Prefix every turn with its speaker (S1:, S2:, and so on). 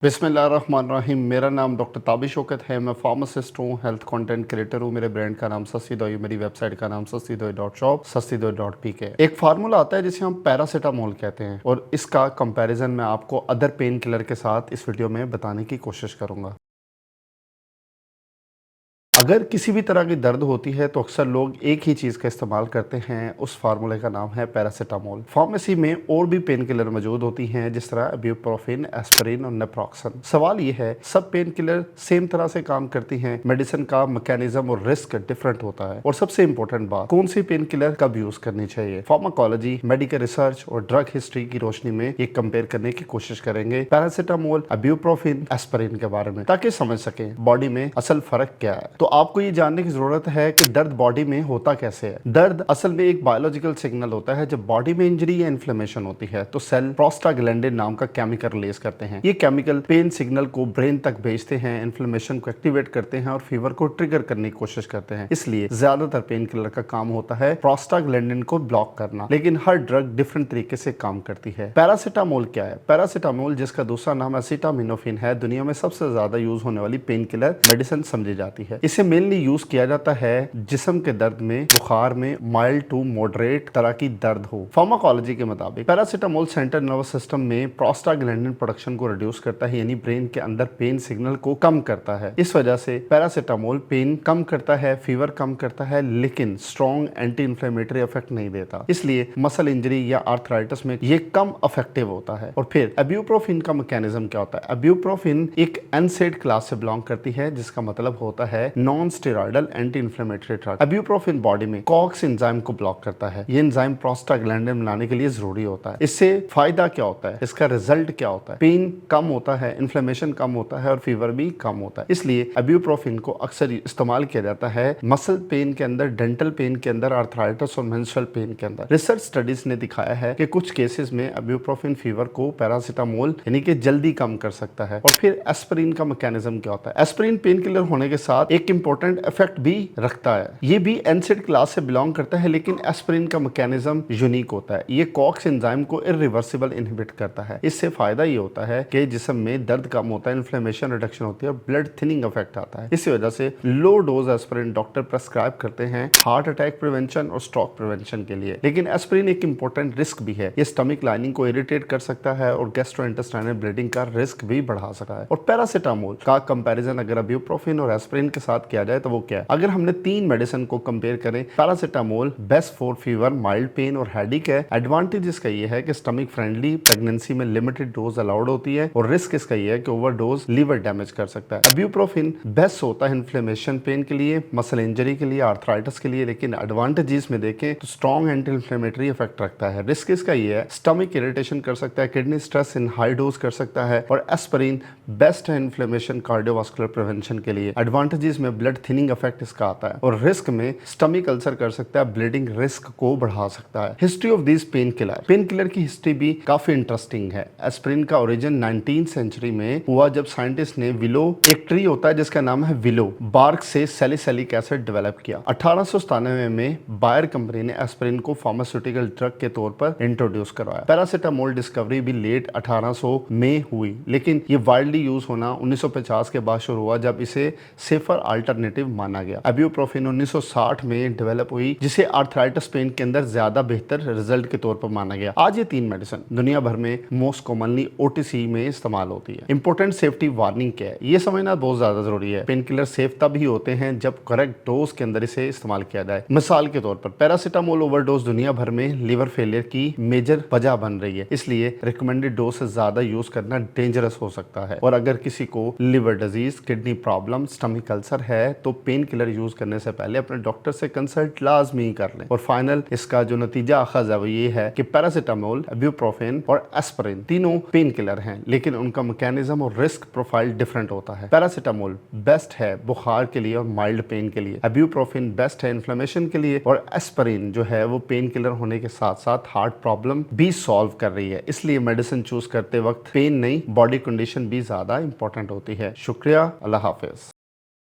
S1: बिस्मिल्लाहिर्रहमानिर्रहीम। मेरा नाम डॉक्टर ताबिश शौकत है। मैं फार्मासिस्ट हूँ, हेल्थ कंटेंट क्रिएटर हूँ। मेरे ब्रांड का नाम सस्ती दवाई, मेरी वेबसाइट का नाम sastidawai.shop, sastidawai.pk। एक फार्मूला आता है जिसे हम पैरासीटामोल कहते हैं और इसका कंपैरिजन मैं आपको अदर पेन किलर के साथ इस वीडियो में बताने की कोशिश करूँगा। अगर किसी भी तरह की दर्द होती है तो अक्सर लोग एक ही चीज़ का इस्तेमाल करते हैं, उस फार्मूले का नाम है पैरासीटामोल। फार्मेसी में और भी पेन किलर मौजूद होती हैं जिस तरह इब्यूप्रोफेन, एस्पिरिन और नेप्रोक्सन। सवाल ये है, सब पेन किलर सेम तरह से काम करती हैं? मेडिसिन का मैकेनिज्म और रिस्क डिफरेंट होता है। और सबसे इंपॉर्टेंट बात, कौन सी पेन किलर कब यूज करनी चाहिए? फार्माकोलॉजी, मेडिकल रिसर्च और ड्रग हिस्ट्री की रोशनी में ये कंपेयर करने की कोशिश करेंगे पैरासीटामोल, इब्यूप्रोफेन, एस्पिरिन के बारे में, ताकि समझ सकें बॉडी में असल फर्क क्या है। तो आपको ये जानने की जरूरत है कि दर्द बॉडी में होता कैसे है। दर्द असल में एक बायोलॉजिकल सिग्नल होता है। जब बॉडी में इंजरी या इन्फ्लेमेशन होती है तो सेल प्रोस्टाग्लैंडिन नाम का केमिकल रिलीज करते हैं। ये केमिकल पेन सिग्नल को ब्रेन तक भेजते हैं, इन्फ्लेमेशन को एक्टिवेट करते हैं और फीवर को ट्रिगर करने की कोशिश करते हैं। इसलिए ज्यादातर पेन किलर का काम होता है प्रोस्टाग्लैंडिन को ब्लॉक करना, लेकिन हर ड्रग डिफरेंट तरीके से काम करती है। पैरासीटामोल क्या है? पैरासीटामोल, जिसका दूसरा नाम एसिटामिनोफेन है, दुनिया में सबसे ज्यादा यूज होने वाली पेन किलर मेडिसिन समझी जाती है। इसे मेनली यूज किया जाता है जिस्म के दर्द में, बुखार में, माइल्ड टू मॉडरेट तरह की दर्द हो। फार्माकोलॉजी के मुताबिक पैरासीटामोल सेंट्रल नर्वस सिस्टम में प्रोस्टाग्लैंडिन प्रोडक्शन को रिड्यूस करता है, यानी ब्रेन के अंदर पेन सिग्नल को कम करता है। इस वजह से पैरासीटामोल पेन कम करता है, फीवर कम करता है, लेकिन स्ट्रॉन्ग एंटी इंफ्लेमेटरी इफेक्ट नहीं देता। इसलिए मसल इंजरी या आर्थराइटिस में ये कम इफेक्टिव होता है। और फिर इब्यूप्रोफेन का मैकेनिज्म क्या होता है? इब्यूप्रोफेन एक एनसेड क्लास से बिलोंग करती है, जिसका मतलब होता है non steroidal anti inflammatory drug. Ibuprofen body में कॉक्स एंजाइम को ब्लॉक करता है। ये एंजाइम प्रोस्टाग्लैंडिन बनाने के लिए जरूरी होता है। इससे फायदा क्या होता है? इसका रिजल्ट क्या होता है? पेन कम होता है, इन्फ्लेमेशन कम होता है और फीवर भी कम होता है। इसलिए इब्यूप्रोफेन को अक्सर इस्तेमाल किया जाता है मसल पेन के अंदर, डेंटल पेन के अंदर, आर्थराइटिस और मेंस्ट्रुअल पेन के अंदर। रिसर्च स्टडीज ने दिखाया है कि कुछ केसेस में इब्यूप्रोफेन फीवर को पैरासीटामोल यानी कि जल्दी कम कर सकता है। और फिर एस्पिरिन का मैकेनिज्म क्या होता है? एस्पिरिन पेन किलर होने के साथ एक इंपॉर्टेंट इफेक्ट भी रखता है। ये भी एनसेड क्लास से बिलोंग करता है, लेकिन एस्पिरिन का मैकेनिज्म यूनिक होता है। ये कॉक्स एंजाइम को इरिवर्सिबल इनहिबिट करता है। इससे फायदा ये होता है कि जिस्म में दर्द कम होता है, इन्फ्लेमेशन रिडक्शन होती है और ब्लड थिनिंग इफेक्ट आता है। इसी वजह से low dose aspirin doctor prescribe करते हैं हार्ट अटैक प्रिवेंशन और स्ट्रोक प्रिवेंशन के लिए। लेकिन एस्पिरिन एक इंपॉर्टेंट रिस्क भी है। ये स्टमक लाइनिंग को इरिटेट कर सकता है और गैस्ट्रोइंटेस्टाइनल ब्लीडिंग का रिस्क भी बढ़ा सकता है। और पैरासीटामोल का कंपैरिजन अगर इब्यूप्रोफेन और एस्पिरिन के साथ किया जाए तो वो क्या है? अगर हमने तीन मेडिसिन को कंपेयर करें, paracetamol best for fever, mild pain और हेडेक है। एडवांटेज इसका ये है कि स्टमक फ्रेंडली, प्रेगनेंसी में लिमिटेड डोज अलाउड होती है और रिस्क इसका ये है कि ओवरडोज लीवर डैमेज कर सकता है। इब्यूप्रोफेन बेस्ट होता है इन्फ्लेमेशन पेन के लिए, मसल इंजरी के लिए, आर्थराइटिस के लिए, लेकिन एडवांटेजेस में देखें तो स्ट्रॉन्ग एंटी इन्फ्लेमेटरी इफेक्ट रखता है। रिस्क इसका ये है, स्टमक इरिटेशन कर सकता है, kidney stress in high dose कर सकता है। और एस्पिरिन बेस्ट है इन्फ्लेमेशन, कार्डियोवास्कुलर प्रिवेंशन के लिए। एडवांटेजेस में ब्लड थिनिंग इफेक्ट इसका आता है और रिस्क में स्टमक अल्सर कर सकता है, ब्लीडिंग रिस्क को बढ़ा सकता है। History of this pain killer की हिस्ट्री भी काफी इंटरेस्टिंग है। एस्पिरिन का ओरिजिन 19th सेंचुरी में हुआ जब साइंटिस्ट ने विलो, एक ट्री होता है जिसका नाम है विलो, बार्क से सैलिसिलिक एसिड डेवलप किया। 1897 में बायर कंपनी ने एस्पिरिन को फार्मास्यूटिकल ड्रग के तौर पर इंट्रोड्यूस करवाया। पैरासीटामोल डिस्कवरी भी लेट 1800 में हुई, लेकिन ये वाइडली यूज होना 1950 के बाद शुरू हुआ जब इसे सेफर अल्टरनेटिव माना गया। इब्यूप्रोफेन 1960 में डेवलप हुई, जिसे आर्थराइटिस पेन के अंदर ज्यादा बेहतर रिजल्ट के तौर पर माना गया। आज ये तीन मेडिसिन दुनिया भर में मोस्ट कॉमनली ओटीसी में इस्तेमाल होती है। इंपॉर्टेंट सेफ्टी वार्निंग क्या है, ये समझना बहुत ज्यादा जरूरी है। पेन किलर सेफ तब ही होते हैं जब करेक्ट डोज के अंदर इसे इस्तेमाल किया जाए। मिसाल के तौर पर पैरासीटामोल ओवरडोज दुनिया भर में लिवर फेलियर की मेजर वजह बन रही है, इसलिए रिकमेंडेड डोज से ज्यादा यूज करना डेंजरस हो सकता है। और अगर किसी को liver disease, kidney problem, stomach ulcer है तो पेन किलर यूज करने से पहले अपने डॉक्टर से कंसल्ट लाजमी कर लें। और फाइनल इसका जो नतीजा अखज है वो ये है कि पैरासीटामोल, इब्यूप्रोफेन और एस्पिरिन तीनों पेन किलर हैं, लेकिन उनका मैकेनिज्म और रिस्क प्रोफाइल डिफरेंट होता है। पैरासीटामोल बेस्ट है बुखार के लिए और माइल्ड पेन के लिए, इब्यूप्रोफेन बेस्ट है इन्फ्लेमेशन के लिए और एस्पिरिन जो है वो पेन किलर होने के साथ साथ हार्ट प्रॉब्लम भी सॉल्व कर रही है। इसलिए मेडिसिन चूज करते वक्त पेन नहीं, बॉडी कंडीशन भी ज्यादा इंपॉर्टेंट होती है। शुक्रिया, अल्लाह हाफिज।